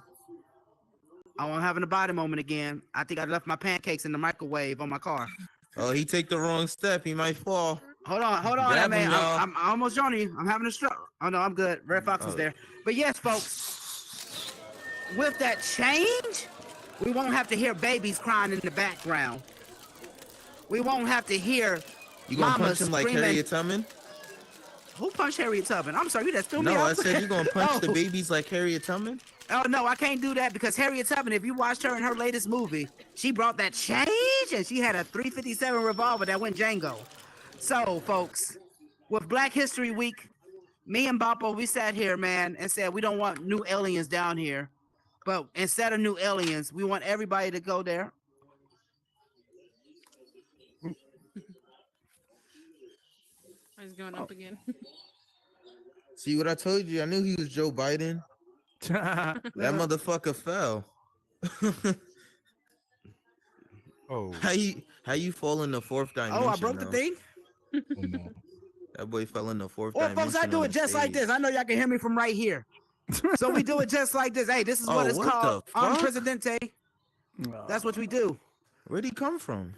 I'm having a body moment again. I think I left my pancakes in the microwave on my car. Oh, he take the wrong step. He might fall. Hold on, Grab man. him, y'all. I'm almost joining you. I'm having a stroke. Oh no, I'm good. Red Fox is Oh. there. But yes, folks, with that change, we won't have to hear babies crying in the background. We won't have to hear You gonna mamas punch him like screaming. Harriet Tubman? Who punched Harriet Tubman? I'm sorry, you just threw me No, I off. said you gonna punch the Oh. babies like Harriet Tubman? Oh no, I can't do that because Harriet Tubman, if you watched her in her latest movie, she brought that change and she had a 357 revolver that went Django. So, folks, with Black History Week, Me and Boppo, we sat here, man, and said we don't want new aliens down here. But instead of new aliens, we want everybody to go there. He's going up again. See what I told you? I knew he was Joe Biden. That motherfucker fell. Oh, How you fall in the fourth dimension? Oh, I broke the though? thing? That boy fell in the fourth Well, dimension. folks, I do on it the just like stage. this. I know y'all can hear me from right here. So we do it just like this. Hey, this is what Oh, it's what called. the On fuck? Presidente. That's what we do. Where'd he come from?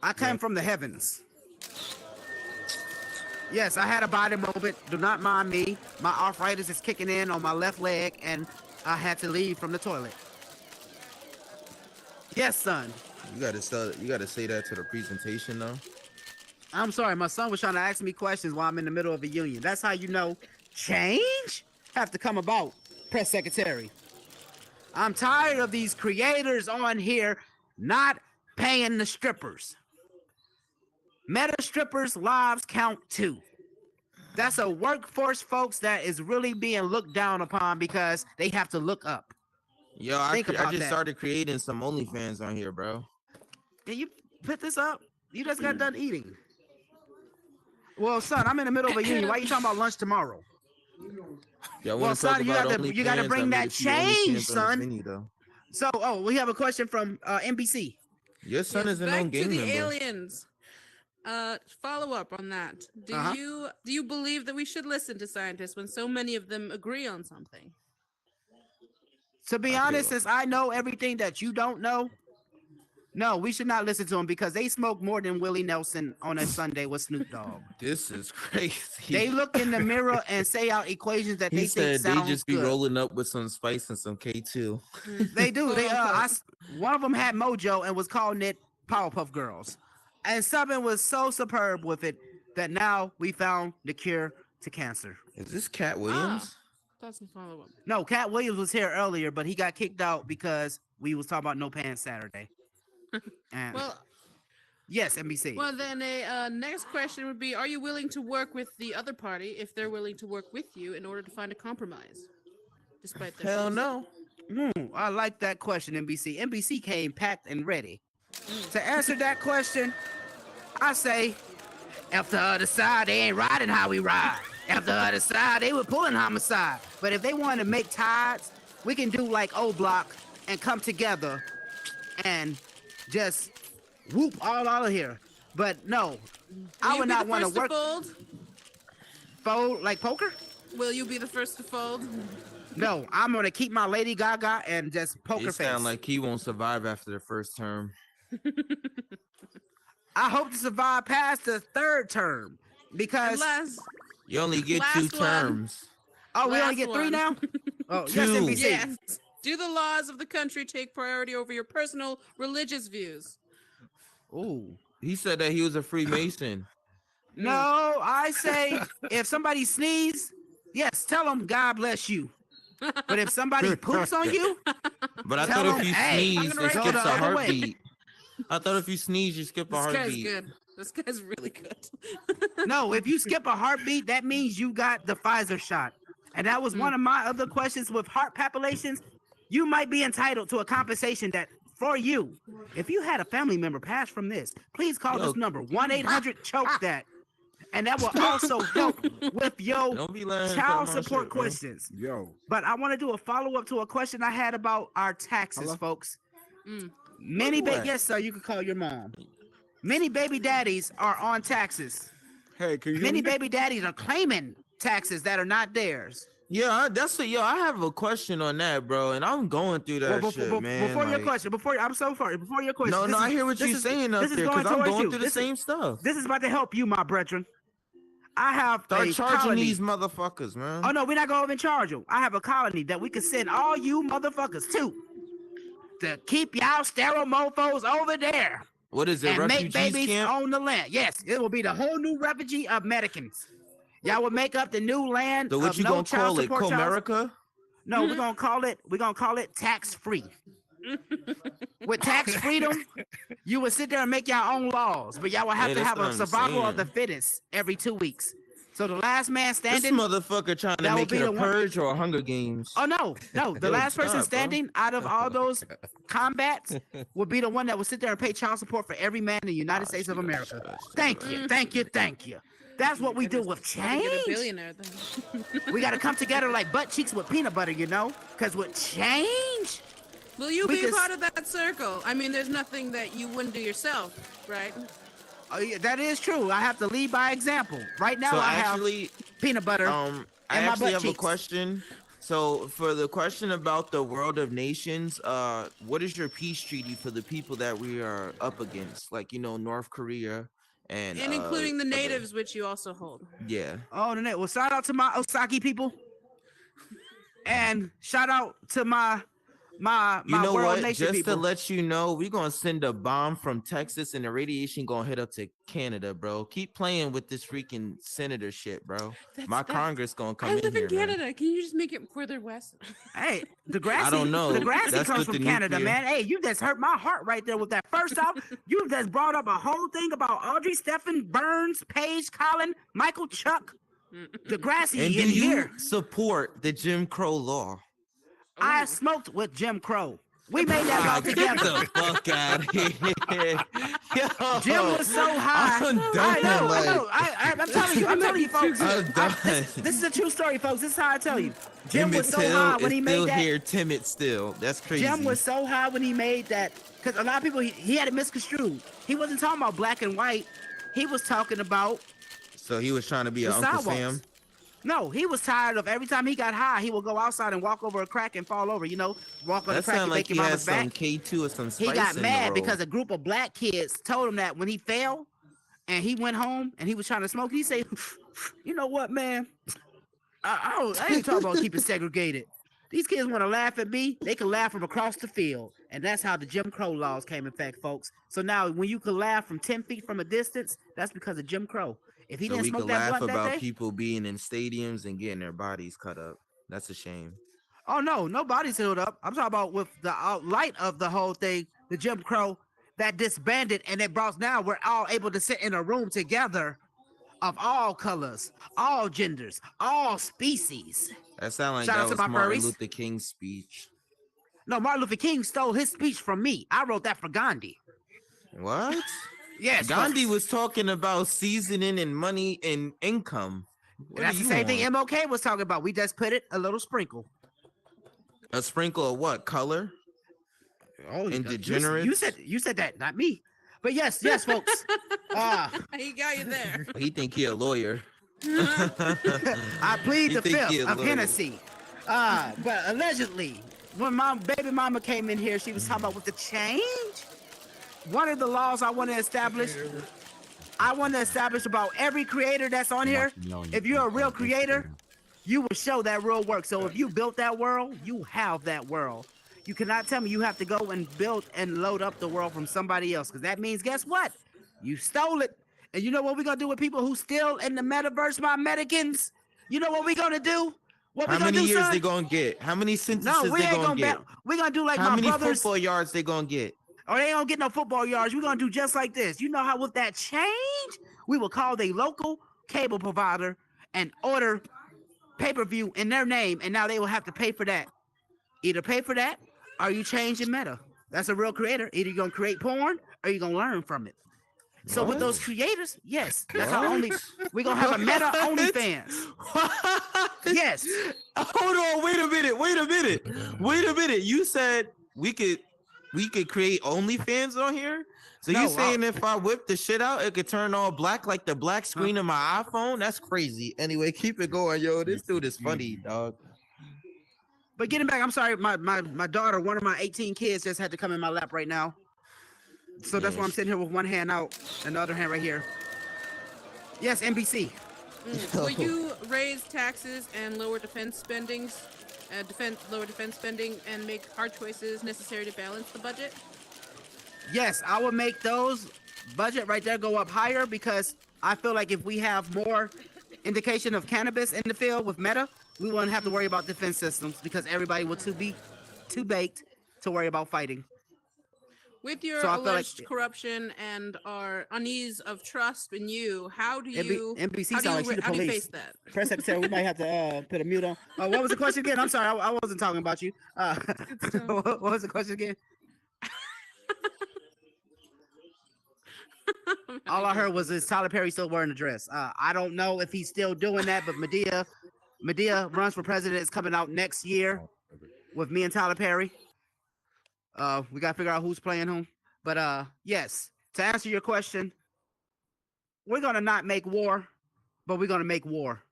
I came from the heavens. Yes, I had a body moment. Do not mind me. My arthritis is kicking in on my left leg, and I had to leave from the toilet. Yes, son. You gotta say that to the presentation though. I'm sorry. My son was trying to ask me questions while I'm in the middle of a union. That's how you know change have to come about, press secretary. I'm tired of these creators on here not paying the strippers. Meta strippers' lives count too. That's a workforce, folks, that is really being looked down upon because they have to look up. Yo, I Think about just that. started creating some OnlyFans on here, bro. Can you put this up? You just got done eating. Well, son, I'm in the middle of a union. Why you talking about lunch tomorrow? Yeah, Well, son, you gotta bring that change, son. Though. So, we have a question from NBC. Your son Yes, is an back own to gang the member. aliens. Follow up on that. Do you believe that we should listen to scientists when so many of them agree on something? To be honest, since I know everything that you don't know, no, we should not listen to them because they smoke more than Willie Nelson on a Sunday with Snoop Dogg. This is crazy. They look in the mirror and say out equations that He they think said they sounds just be good. rolling up with some spice and some K2. They do. They one of them had mojo and was calling it Powerpuff Girls, and something was so superb with it that now we found the cure to cancer. Is this Cat Williams? Doesn't follow up. No, Cat Williams was here earlier, but he got kicked out because we was talking about No Pants Saturday. And Well, yes, NBC. well, then a next question would be: are you willing to work with the other party if they're willing to work with you in order to find a compromise, despite their Hell differences? no. I like that question, NBC. NBC came packed and ready. To answer that question, I say, if the other side, they ain't riding how we ride. If the other side, they were pulling homicide. But if they want to make tides, we can do like O Block and come together and just whoop all out of here. But no, I Will would you be not the want to first work fold like poker. Will you be the first to fold? No, I'm gonna keep my Lady Gaga and just poker He face. sound like he won't survive after the first term. I hope to survive past the third term because Unless, You only get Last 2 one. terms. oh, we only last get 3 one. now. Oh, yes, Two. NBC. yes, do the laws of the country take priority over your personal religious views? Ooh. He said that he was a Freemason. No, I say if somebody sneeze, yes, tell them God bless you. But if somebody poops on you, But I Tell thought him, if you hey, sneeze, I'm gonna it write skips that a down. heartbeat. I thought if you sneeze, you skip a This guy's heartbeat. good. This guy's really good. no, if you skip a heartbeat, that means you got the Pfizer shot. And that was one of my other questions with heart palpitations. You might be entitled to a compensation that for you. If you had a family member pass from this, please call Yo. this number 1-800-CHOKE that. And that will also help with your Don't be letting him child cut my support shit, bro. questions. yo. But I want to do a follow-up to a question I had about our taxes, Hello? folks. Mm. Many What? yes, sir, you can call your mom. Many baby daddies are on taxes. Hey, can you hear Many me? baby daddies are claiming taxes that are not theirs. Yeah, that's what. Yo, I have a question on that, bro, and I'm going through that shit, man. Before your like- question, I'm so sorry. Before your question, No, this no, is- I hear what this you're is- saying up this is there because I'm towards going you. through the This is- same stuff. This is about to help you, my brethren. I have Start a charging colony. these motherfuckers, man. Oh no, we're not gonna even charge them. I have a colony that we can send all you motherfuckers to keep y'all sterile mofos over there What is it, and make refugees babies camp? on the land. Yes, it will be the whole new refugee of Americans. Y'all will make up the new land So what of you no gonna child call it, support. Comerica? No, we're gonna call it tax free. With tax freedom, you would sit there and make your own laws, but y'all will have Yeah, to that's have what a I'm survival of the saying. fittest every 2 weeks. So the last man This standing. motherfucker trying to that will make be it a the one- purge or a Hunger Games. Oh no, the Yo, last person stop, bro. standing out of all those combats will be the one that will sit there and pay child support for every man in the United States of America. Thank you, thank you, thank you. That's what we do with Gotta get a change. billionaire then. We got to come together like butt cheeks with peanut butter, you know? Because with change, Will you We be just- part of that circle? I mean, there's nothing that you wouldn't do yourself, right? yeah, that is true. I have to lead by example. Right now, So I actually, have peanut butter. I and my actually butt have a cheeks. question. So for the question about the world of nations, what is your peace treaty for the people that we are up against? Like, you know, North Korea and Including the other- natives, which you also hold. Yeah. Oh, the net. Well, shout out to my Osaki people, and shout out to my You know World what? Nation Just people. to let you know, we're gonna send a bomb from Texas and the radiation gonna hit up to Canada, bro. Keep playing with this freaking senator shit, bro. My Congress gonna come I in live here, in man. Canada. Can you just make it further west? Hey, the grassy. I don't know. The grassy That's comes with from the Canada, nuclear. man. Hey, you just hurt my heart right there with that. First off, you just brought up a whole thing about Audrey, Stephen, Burns, Paige, Colin, Michael, Chuck, the grassy And do in you here. support the Jim Crow law? I smoked with Jim Crow. We made that law Get together. the fuck out of here. Yo, Jim was so high. I'm I done, know, like- I know. I'm telling you, folks. I'm done. This is a true story, folks. This is how I tell you. Jim Emmett was so Till high when is he still made that. here, timid still. That's crazy. Jim was so high when he made that, because a lot of people he had it misconstrued. He wasn't talking about black and white. He was talking about So he was trying to be the an Uncle sidewalks. Sam. No, he was tired of every time he got high, he would go outside and walk over a crack and fall over. You know, walk on the That crack sounded and like make he your had mama's some back. K2 or some spice He got in the mad roll. because a group of black kids told him that when he fell and he went home and he was trying to smoke, he said, "You know what, man? I ain't talking about keeping segregated. These kids want to laugh at me. They can laugh from across the field." And that's how the Jim Crow laws came in effect, folks. So now when you can laugh from 10 feet from a distance, that's because of Jim Crow. If he So didn't we smoke could that laugh blunt that about day, people being in stadiums and getting their bodies cut up. That's a shame. oh no, nobody's healed up. I'm talking about with the light of the whole thing, the Jim Crow that disbanded, and it brought now we're all able to sit in a room together of all colors, all genders, all species. That sounded like Shout out that to was my Martin furries. Luther King's speech. No, Martin Luther King stole his speech from me. I wrote that for Gandhi. What? Yes, Gandhi folks. was talking about seasoning and money and income. What That's are the you same thing on? MLK was talking about. We just put it a little sprinkle. A sprinkle of what color? Oh, And you degenerates? said that, not me. But yes, folks. He got you there. He think he a lawyer. I plead You the think he fifth a of lawyer. Hennessy. But allegedly, when my baby mama came in here, she was talking about with the change. One of the laws I want to establish, about every creator that's on here. If you're a real creator, you will show that real work. So if you built that world, you have that world. You cannot tell me you have to go and build and load up the world from somebody else, because that means, guess what? You stole it. And you know what we're gonna do with people who still in the metaverse, my Medicans? You know what we're gonna do? What we How gonna many do, years son? they gonna get? How many sentences No, we they ain't gonna gonna get? we're gonna do like How my many brothers. football yards they gonna get? Or they don't get no football yards. We're gonna do just like this. You know how with that change, we will call the local cable provider and order pay-per-view in their name, and now they will have to pay for that. Either pay for that or you change your meta. That's a real creator. Either you're gonna create porn or you're gonna learn from it. So with those creators, yes, that's how we're gonna have a meta OnlyFans. Yes. Hold on, wait a minute. You said we could create OnlyFans on here? So No, you saying if I whip the shit out, it could turn all black like the black screen of my iPhone? That's crazy. Anyway, keep it going, yo. This dude is funny, dog. But getting back, I'm sorry, my daughter, one of my 18 kids just had to come in my lap right now. So that's why I'm sitting here with one hand out and the other hand right here. Yes, NBC. Will you raise taxes and lower defense spendings, lower defense spending, and make hard choices necessary to balance the budget? Yes, I will make those budget right there go up higher, because I feel like if we have more indication of cannabis in the field with Meta, we won't have to worry about defense systems, because everybody will be too baked to worry about fighting. With your So I feel like alleged corruption and our unease of trust in you, how do you NBC how do sound you, like she the how do you police. face that? Press secretary, we might have to put a mute on. What was the question again? I'm sorry, I wasn't talking about you. What was the question again? All I heard was, is Tyler Perry still wearing a dress? I don't know if he's still doing that, but Medea runs for president is coming out next year with me and Tyler Perry. We gotta figure out who's playing whom. But yes, to answer your question, we're gonna not make war, but we're gonna make war.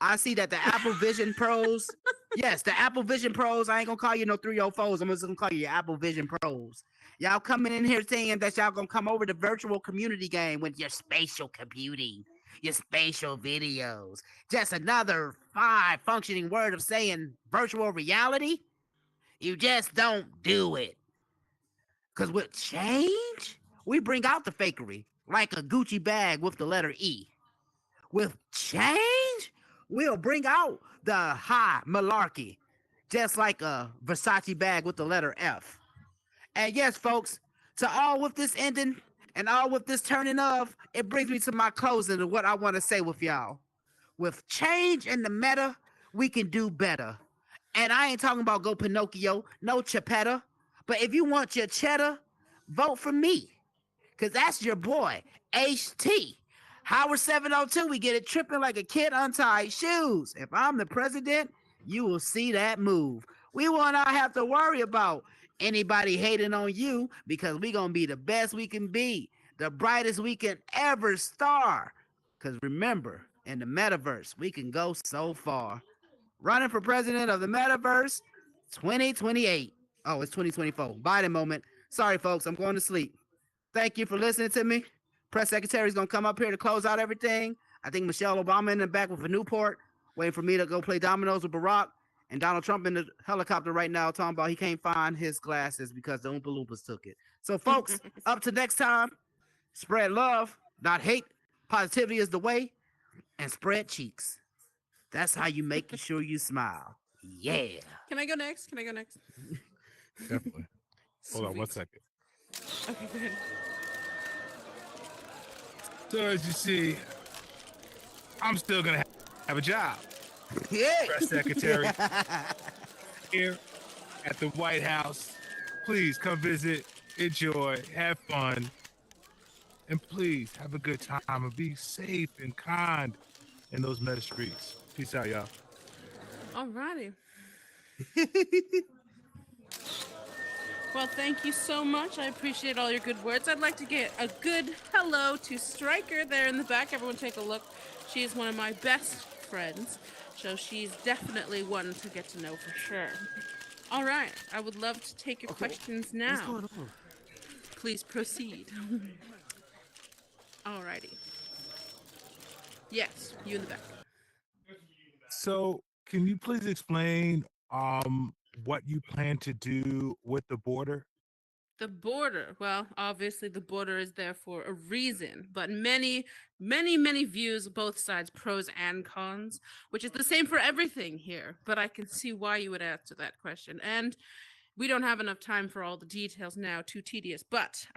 I see that the Apple Vision Pros, yes, the Apple Vision Pros. I ain't gonna call you no 304s. I'm just gonna call you your Apple Vision Pros. Y'all coming in here saying that y'all gonna come over the virtual community game with your spatial computing, your spatial videos. Just another 5 functioning word of saying virtual reality. You just don't do it. Because with change, we bring out the fakery, like a Gucci bag with the letter E. With change, we'll bring out the high malarkey, just like a Versace bag with the letter F. And yes, folks, to all with this ending and all with this turning of, it brings me to my closing of what I want to say with y'all. With change in the meta, we can do better. And I ain't talking about go Pinocchio, no Chapetta. But if you want your cheddar, vote for me. Because that's your boy, HT. Howard 702, we get it tripping like a kid untied shoes. If I'm the president, you will see that move. We will not have to worry about anybody hating on you because we're going to be the best we can be, the brightest we can ever star. Because remember, in the metaverse, we can go so far. Running for president of the metaverse, 2028. Oh, it's 2024. Biden moment. Sorry, folks. I'm going to sleep. Thank you for listening to me. Press secretary is going to come up here to close out everything. I think Michelle Obama in the back with a Newport, waiting for me to go play dominoes with Barack. And Donald Trump in the helicopter right now talking about he can't find his glasses because the Oompa Loompas took it. So, folks, up to next time, spread love, not hate. Positivity is the way. And spread cheeks. That's how you make sure you smile. Yeah. Can I go next? Definitely. Hold on one second. Okay, go ahead. So as you see, I'm still gonna have a job. Yeah. Press secretary here at the White House. Please come visit, enjoy, have fun, and please have a good time and be safe and kind in those meta streets. Peace out, y'all. Alrighty. Well, thank you so much. I appreciate all your good words. I'd like to get a good hello to Stryker there in the back. Everyone take a look. She is one of my best friends, so she's definitely one to get to know for sure. All right. I would love to take your questions now. What's going on? Please proceed. Alrighty. Yes, you in the back. So can you please explain what you plan to do with the border? The border. Well, obviously the border is there for a reason, but many views, both sides, pros and cons, which is the same for everything here. But I can see why you would answer that question. And we don't have enough time for all the details now, too tedious, but I will